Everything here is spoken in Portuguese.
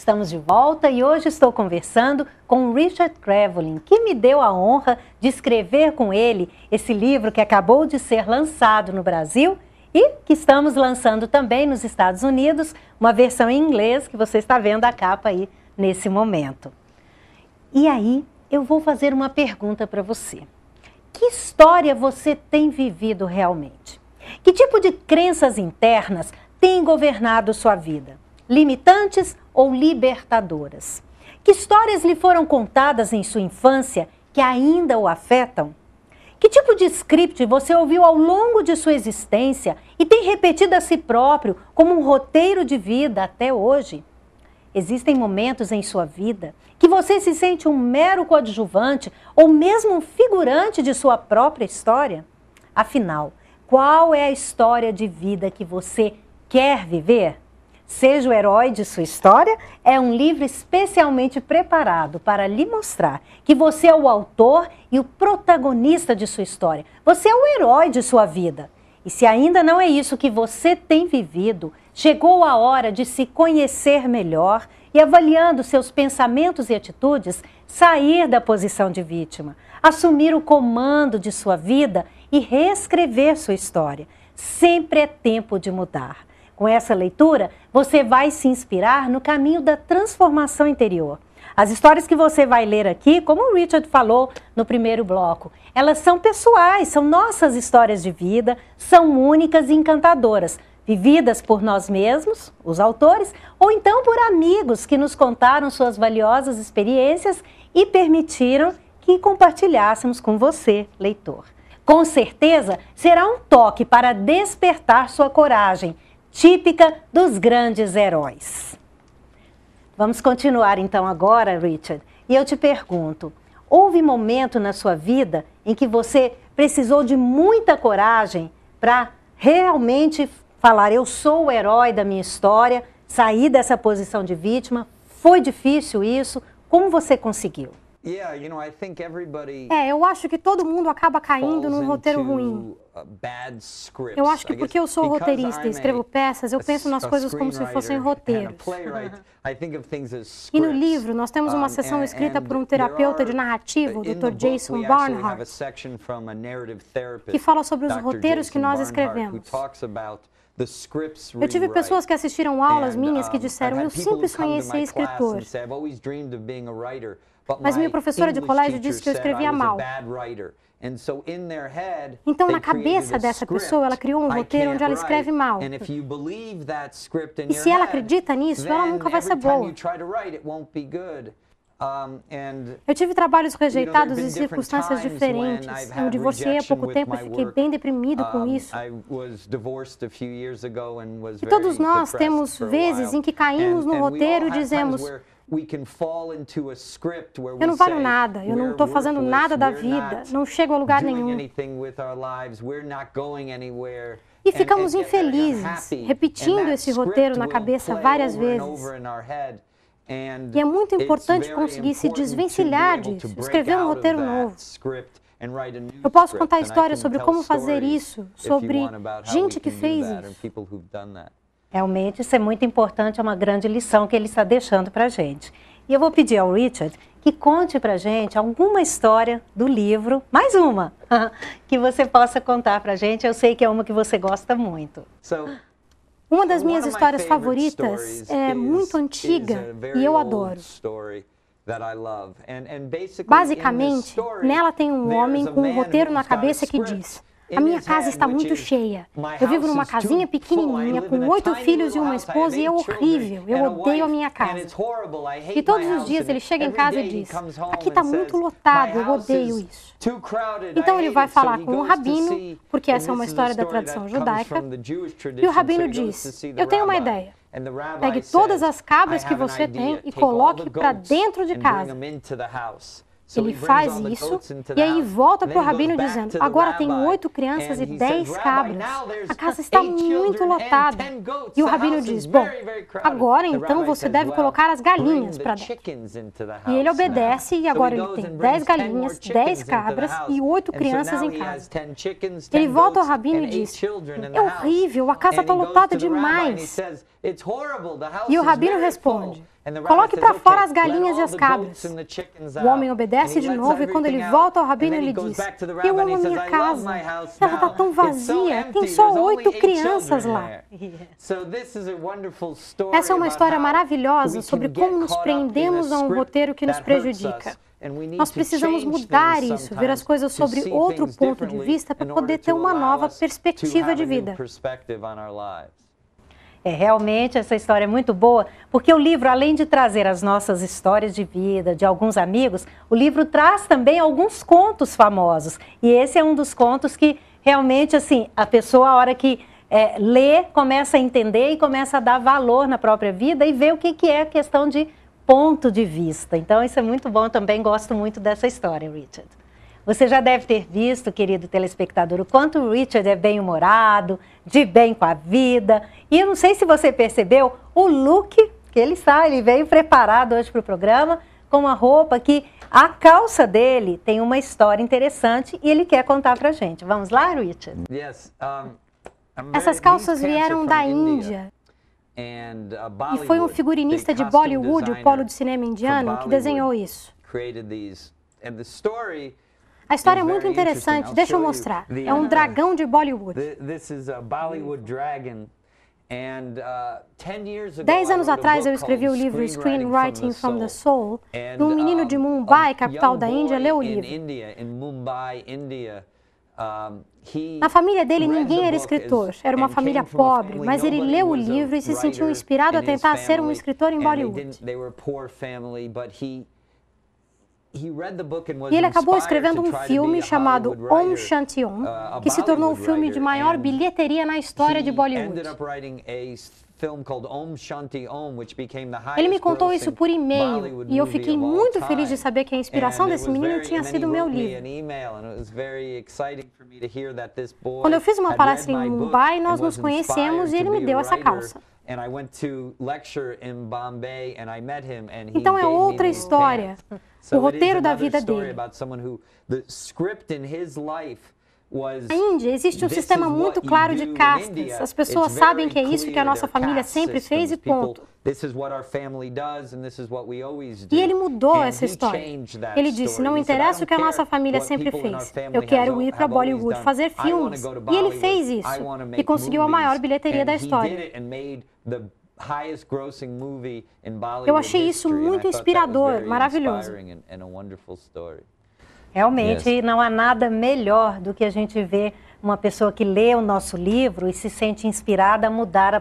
estamos de volta e hoje estou conversando com Richard Crevlin, que me deu a honra de escrever com ele esse livro que acabou de ser lançado no Brasil e que estamos lançando também nos Estados Unidos, uma versão em inglês que você está vendo a capa aí nesse momento. E aí eu vou fazer uma pergunta para você. Que história você tem vivido realmente? Que tipo de crenças internas têm governado sua vida? Limitantes ou libertadoras? Que histórias lhe foram contadas em sua infância que ainda o afetam? Que tipo de script você ouviu ao longo de sua existência e tem repetido a si próprio como um roteiro de vida até hoje? Existem momentos em sua vida que você se sente um mero coadjuvante ou mesmo um figurante de sua própria história? Afinal, qual é a história de vida que você quer viver? Seja o herói de sua história é um livro especialmente preparado para lhe mostrar que você é o autor e o protagonista de sua história. Você é o herói de sua vida. E se ainda não é isso que você tem vivido, chegou a hora de se conhecer melhor e, avaliando seus pensamentos e atitudes, sair da posição de vítima, assumir o comando de sua vida e reescrever sua história. Sempre é tempo de mudar. Com essa leitura, você vai se inspirar no caminho da transformação interior. As histórias que você vai ler aqui, como o Richard falou no primeiro bloco, elas são pessoais, são nossas histórias de vida, são únicas e encantadoras, vividas por nós mesmos, os autores, ou então por amigos que nos contaram suas valiosas experiências e permitiram que compartilhássemos com você, leitor. Com certeza, será um toque para despertar sua coragem, típica dos grandes heróis. Vamos continuar então agora, Richard, e eu te pergunto, houve momento na sua vida em que você precisou de muita coragem para realmente falar, eu sou o herói da minha história, sair dessa posição de vítima? Foi difícil isso? Como você conseguiu? Eu acho que todo mundo acaba caindo num roteiro ruim. Eu acho que porque eu sou roteirista e escrevo peças, eu penso nas coisas como se fossem roteiros. E no livro, nós temos uma seção escrita por um terapeuta de narrativa, o Dr. Jason Barnhart, que fala sobre os roteiros que nós escrevemos. Eu tive pessoas que assistiram aulas minhas que disseram, eu sempre sonhei ser escritor. Mas minha professora de colégio disse que eu escrevia mal. Então, na cabeça dessa pessoa, ela criou um roteiro onde ela escreve mal. E se ela acredita nisso, ela nunca vai ser boa. Eu tive trabalhos rejeitados em circunstâncias diferentes. Eu divorciei há pouco tempo e fiquei bem deprimido com isso. E todos nós temos vezes em que caímos no roteiro e dizemos, eu não valho nada, eu não estou fazendo nada da vida, não chego a lugar nenhum. E ficamos infelizes, repetindo esse roteiro na cabeça várias vezes. E é muito importante conseguir se desvencilhar disso, escrever um roteiro novo. Eu posso contar histórias sobre como fazer isso, sobre gente que fez isso. Realmente, isso é muito importante, é uma grande lição que ele está deixando para a gente. E eu vou pedir ao Richard que conte para a gente alguma história do livro, mais uma, que você possa contar para a gente. Eu sei que é uma que você gosta muito. Uma das minhas histórias favoritas é muito antiga e eu adoro. Basicamente, nela tem um homem com um roteiro na cabeça que diz, a minha casa está muito cheia. Eu vivo numa casinha pequenininha, com 8 filhos e uma esposa e é horrível. Eu odeio a minha casa. E todos os dias ele chega em casa e diz, aqui está muito lotado, eu odeio isso. Então ele vai falar com o rabino, porque essa é uma história da tradição judaica, e o rabino diz, eu tenho uma ideia. Pegue todas as cabras que você tem e coloque para dentro de casa. Ele faz isso e aí volta para o rabino dizendo, agora tem 8 crianças e 10 cabras. A casa está muito lotada. E o rabino diz, bom, agora então você deve colocar as galinhas para dentro. E ele obedece e agora ele tem 10 galinhas, 10 cabras e 8 crianças em casa. Ele volta ao rabino e diz, é horrível, a casa está lotada demais. E o rabino responde, coloque para fora as galinhas e as cabras. O homem obedece de novo e quando ele volta ao rabino, ele diz, eu amo a minha casa, ela está tão vazia, tem só 8 crianças lá. Essa é uma história maravilhosa sobre como nos prendemos a um roteiro que nos prejudica. Nós precisamos mudar isso, ver as coisas sobre outro ponto de vista para poder ter uma nova perspectiva de vida. Realmente essa história é muito boa, porque o livro, além de trazer as nossas histórias de vida, de alguns amigos, o livro traz também alguns contos famosos. E esse é um dos contos que realmente, assim, a pessoa, a hora que lê, começa a entender e começa a dar valor na própria vida e ver o que é a questão de ponto de vista. Então, isso é muito bom, também gosto muito dessa história, Richard. Você já deve ter visto, querido telespectador, o quanto o Richard é bem-humorado, de bem com a vida. E eu não sei se você percebeu o look que ele está, ele veio preparado hoje para o programa, com uma roupa que a calça dele tem uma história interessante e ele quer contar para a gente. Vamos lá, Richard? Essas calças vieram da Índia. E foi um figurinista de Bollywood, o polo de cinema indiano, que desenhou isso. A história é muito interessante, deixa eu mostrar. É um dragão de Bollywood. 10 anos atrás eu escrevi o livro Screenwriting from the Soul, e um menino de Mumbai, capital da Índia, leu o livro. Na família dele ninguém era escritor, era uma família pobre, mas ele leu o livro e se sentiu inspirado a tentar ser um escritor em Bollywood. E ele acabou escrevendo um filme chamado Om Shanti Om, que se tornou o filme de maior bilheteria na história de Bollywood. Ele me contou isso por e-mail e eu fiquei muito feliz de saber que a inspiração desse menino tinha sido o meu livro. Quando eu fiz uma palestra em Mumbai, nós nos conhecemos e ele me deu essa calça. Então é outra história, o roteiro da vida dele. Na Índia existe um sistema muito claro de castas. As pessoas sabem que é isso que a nossa família sempre fez e ponto. E ele mudou essa história. Ele disse, não interessa o que a nossa família sempre fez. Eu quero ir para Bollywood fazer filmes. E ele fez isso. E conseguiu a maior bilheteria da história. Eu achei isso muito inspirador, maravilhoso. Realmente não há nada melhor do que a gente ver uma pessoa que lê o nosso livro e se sente inspirada a mudar a